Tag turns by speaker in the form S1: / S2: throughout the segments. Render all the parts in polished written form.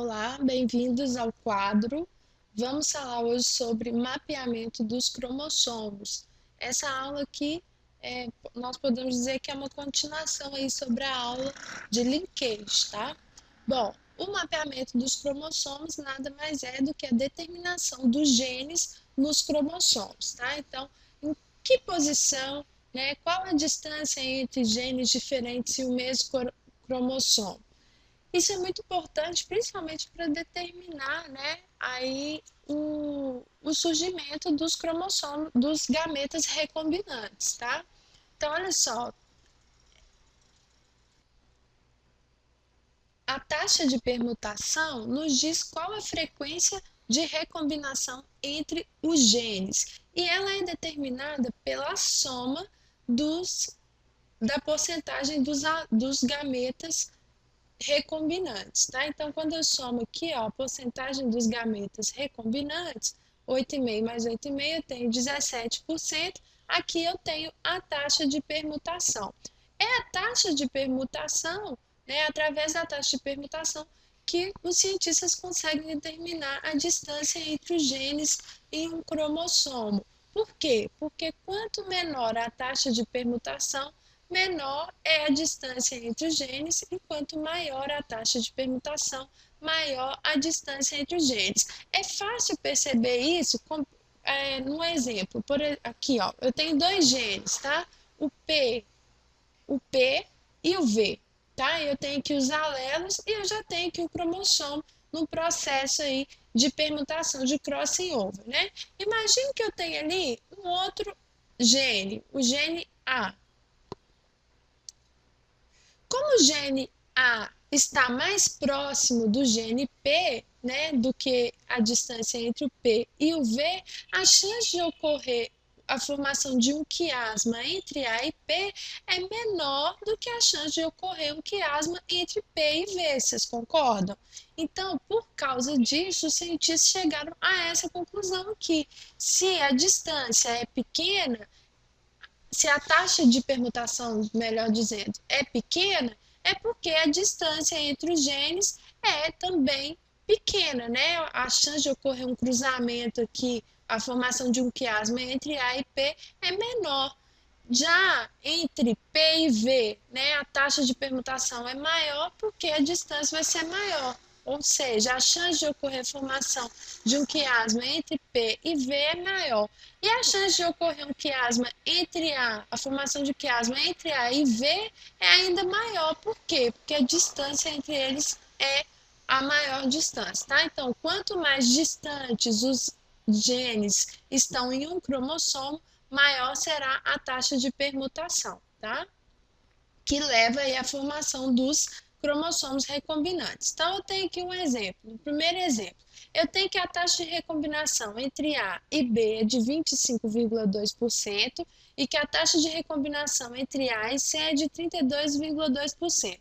S1: Olá, bem-vindos ao quadro. Vamos falar hoje sobre mapeamento dos cromossomos. Essa aula aqui, nós podemos dizer que é uma continuação aí sobre a aula de linkage, tá? Bom, o mapeamento dos cromossomos nada mais é do que a determinação dos genes nos cromossomos, tá? Então, em que posição, né? Qual a distância entre genes diferentes e o mesmo cromossomo? Isso é muito importante, principalmente para determinar, né, aí o surgimento dos cromossomos, dos gametas recombinantes, tá? Então, olha só, a taxa de permutação nos diz qual a frequência de recombinação entre os genes, e ela é determinada pela soma da porcentagem dos gametas recombinantes, tá? Então, quando eu somo aqui, ó, a porcentagem dos gametas recombinantes, 8,5 mais 8,5, eu tenho 17%. Aqui eu tenho a taxa de permutação. É a taxa de permutação, né, através da taxa de permutação, que os cientistas conseguem determinar a distância entre os genes em um cromossomo. Por quê? Porque quanto menor a taxa de permutação, menor é a distância entre os genes, e quanto maior a taxa de permutação, maior a distância entre os genes. É fácil perceber isso num exemplo. Aqui, ó, eu tenho dois genes, tá? O P e o V, tá? Eu tenho aqui os alelos e eu já tenho aqui o cromossomo no processo aí de permutação de crossing over, né? Imagine que eu tenho ali um outro gene, o gene A. Como o gene A está mais próximo do gene P, né, do que a distância entre o P e o V, a chance de ocorrer a formação de um quiasma entre A e P é menor do que a chance de ocorrer um quiasma entre P e V, vocês concordam? Então, por causa disso, os cientistas chegaram a essa conclusão aqui. Se a distância é pequena, se a taxa de permutação, melhor dizendo, é pequena, é porque a distância entre os genes é também pequena, né? A chance de ocorrer um cruzamento aqui, a formação de um quiasma entre A e P é menor. Já entre P e V, né, a taxa de permutação é maior porque a distância vai ser maior. Ou seja, a chance de ocorrer formação de um quiasma entre P e V é maior. E a chance de ocorrer um quiasma entre a formação de quiasma entre A e V é ainda maior. Por quê? Porque a distância entre eles é a maior distância, tá? Então, quanto mais distantes os genes estão em um cromossomo, maior será a taxa de permutação, tá? Que leva aí à formação dos cromossomos recombinantes. Então, eu tenho aqui um exemplo. O primeiro exemplo, eu tenho que a taxa de recombinação entre A e B é de 25,2% e que a taxa de recombinação entre A e C é de 32,2%.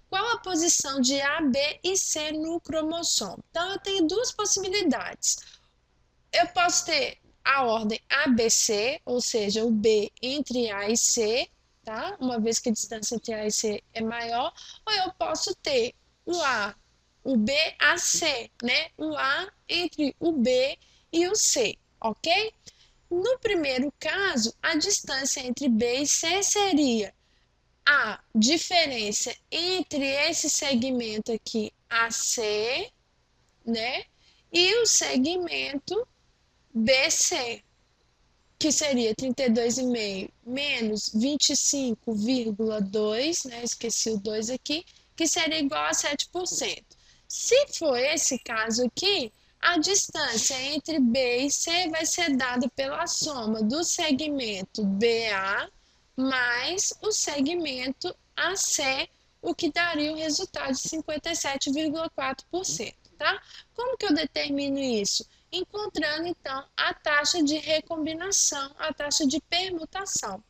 S1: Qual a posição de A, B e C no cromossomo? Então, eu tenho duas possibilidades. Eu posso ter a ordem ABC, ou seja, o B entre A e C, tá? Uma vez que a distância entre A e C é maior, ou eu posso ter o B a C, né? O A entre o B e o C, ok? No primeiro caso, a distância entre B e C seria a diferença entre esse segmento aqui AC, né? E o segmento BC, que seria 32,5 menos 25,2, né? Esqueci o 2 aqui, que seria igual a 7%. Se for esse caso aqui, a distância entre B e C vai ser dada pela soma do segmento BA mais o segmento AC, o que daria o resultado de 57,4%, tá? Como que eu determino isso? Encontrando, então, a taxa de recombinação, a taxa de permutação.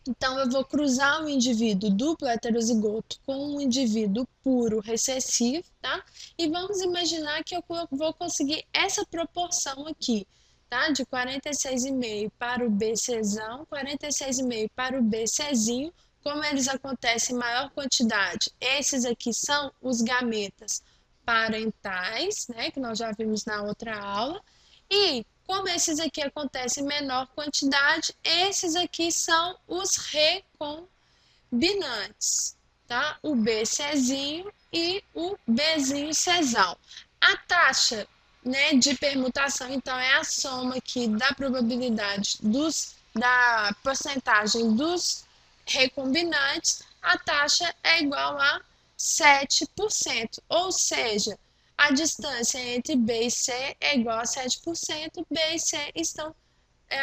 S1: Então, eu vou cruzar um indivíduo duplo heterozigoto com um indivíduo puro recessivo, tá? E vamos imaginar que eu vou conseguir essa proporção aqui, tá? De 46,5 para o BCzão, 46,5 para o BCzinho. Como eles acontecem em maior quantidade, esses aqui são os gametas parentais, né, que nós já vimos na outra aula, e como esses aqui acontecem em menor quantidade, esses aqui são os recombinantes, tá? O BCzinho e o Bzinho Czão. A taxa, né, de permutação, então, é a soma aqui da probabilidade da porcentagem dos recombinantes, a taxa é igual a 7%, ou seja, a distância entre B e C é igual a 7%, B e C estão,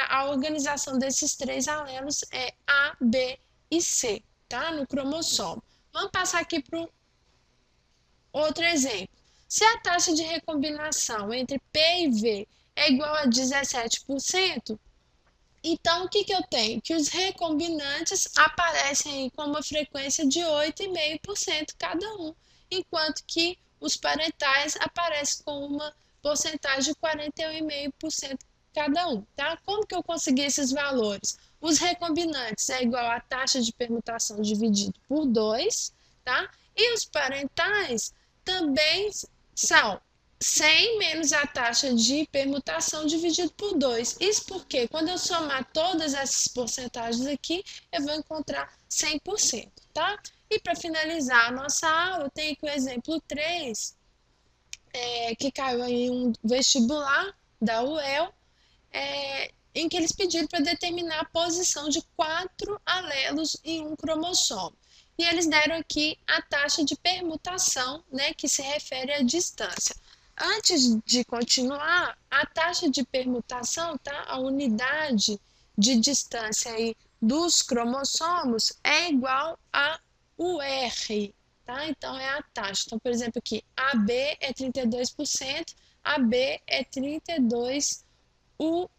S1: a organização desses três alelos é A, B e C, tá? No cromossomo. Vamos passar aqui para outro exemplo. Se a taxa de recombinação entre P e V é igual a 17%, então, o que eu tenho? Que os recombinantes aparecem com uma frequência de 8,5% cada um, enquanto que os parentais aparecem com uma porcentagem de 41,5% cada um, tá? Como que eu consegui esses valores? Os recombinantes é igual à taxa de permutação dividido por 2, tá? E os parentais também são 100 menos a taxa de permutação dividido por 2. Isso porque quando eu somar todas essas porcentagens aqui, eu vou encontrar 100%, tá? E para finalizar a nossa aula, eu tenho aqui o exemplo 3, que caiu em um vestibular da UEL, em que eles pediram para determinar a posição de 4 alelos em um cromossomo. E eles deram aqui a taxa de permutação, né, que se refere à distância. Antes de continuar, a taxa de permutação, tá? A unidade de distância aí dos cromossomos é igual a UR, tá? Então é a taxa. Então, por exemplo, aqui AB é 32%, AB é 32 UR,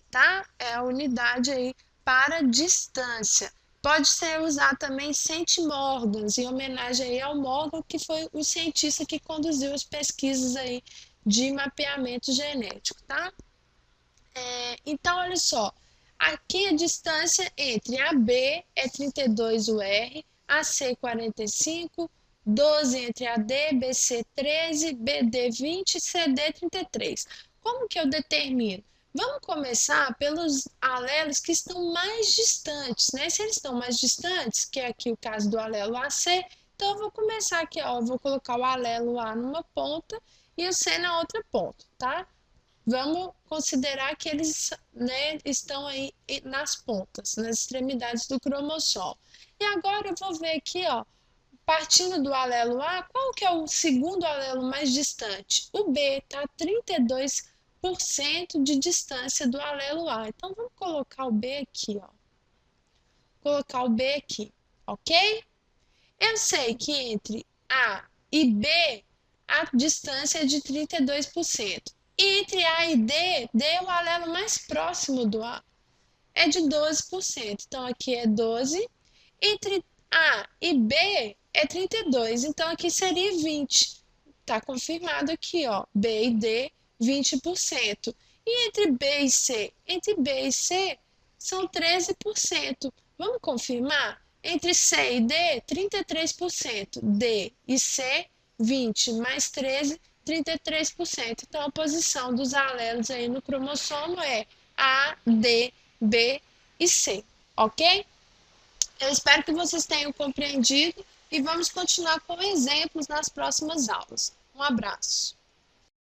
S1: tá? É a unidade aí para distância. Pode ser usado também centimorgans, em homenagem aí ao Morgan, que foi o cientista que conduziu as pesquisas aí de mapeamento genético, tá? Então, olha só, aqui a distância entre AB é 32 UR, AC 45, 12 entre AD, BC 13, BD 20, CD 33. Como que eu determino? Vamos começar pelos alelos que estão mais distantes, né? Se eles estão mais distantes, que é aqui o caso do alelo AC, então eu vou começar aqui, ó, eu vou colocar o alelo A numa ponta e o C na outra ponta, tá? Vamos considerar que eles, né, estão aí nas pontas, nas extremidades do cromossomo. E agora eu vou ver aqui, ó, partindo do alelo A, qual que é o segundo alelo mais distante? O B, tá? 32% de distância do alelo A. Então, vamos colocar o B aqui, ó. Colocar o B aqui, ok? Eu sei que entre A e B, a distância é de 32%. E entre A e D, D é o alelo mais próximo do A, é de 12%. Então, aqui é 12. Entre A e B é 32. Então, aqui seria 20. Está confirmado aqui, ó. B e D, 20%. E entre B e C? Entre B e C são 13%. Vamos confirmar? Entre C e D, 33%. D e C, 20 mais 13, 33%. Então, a posição dos alelos aí no cromossomo é A, D, B e C, ok? Eu espero que vocês tenham compreendido e vamos continuar com exemplos nas próximas aulas. Um abraço.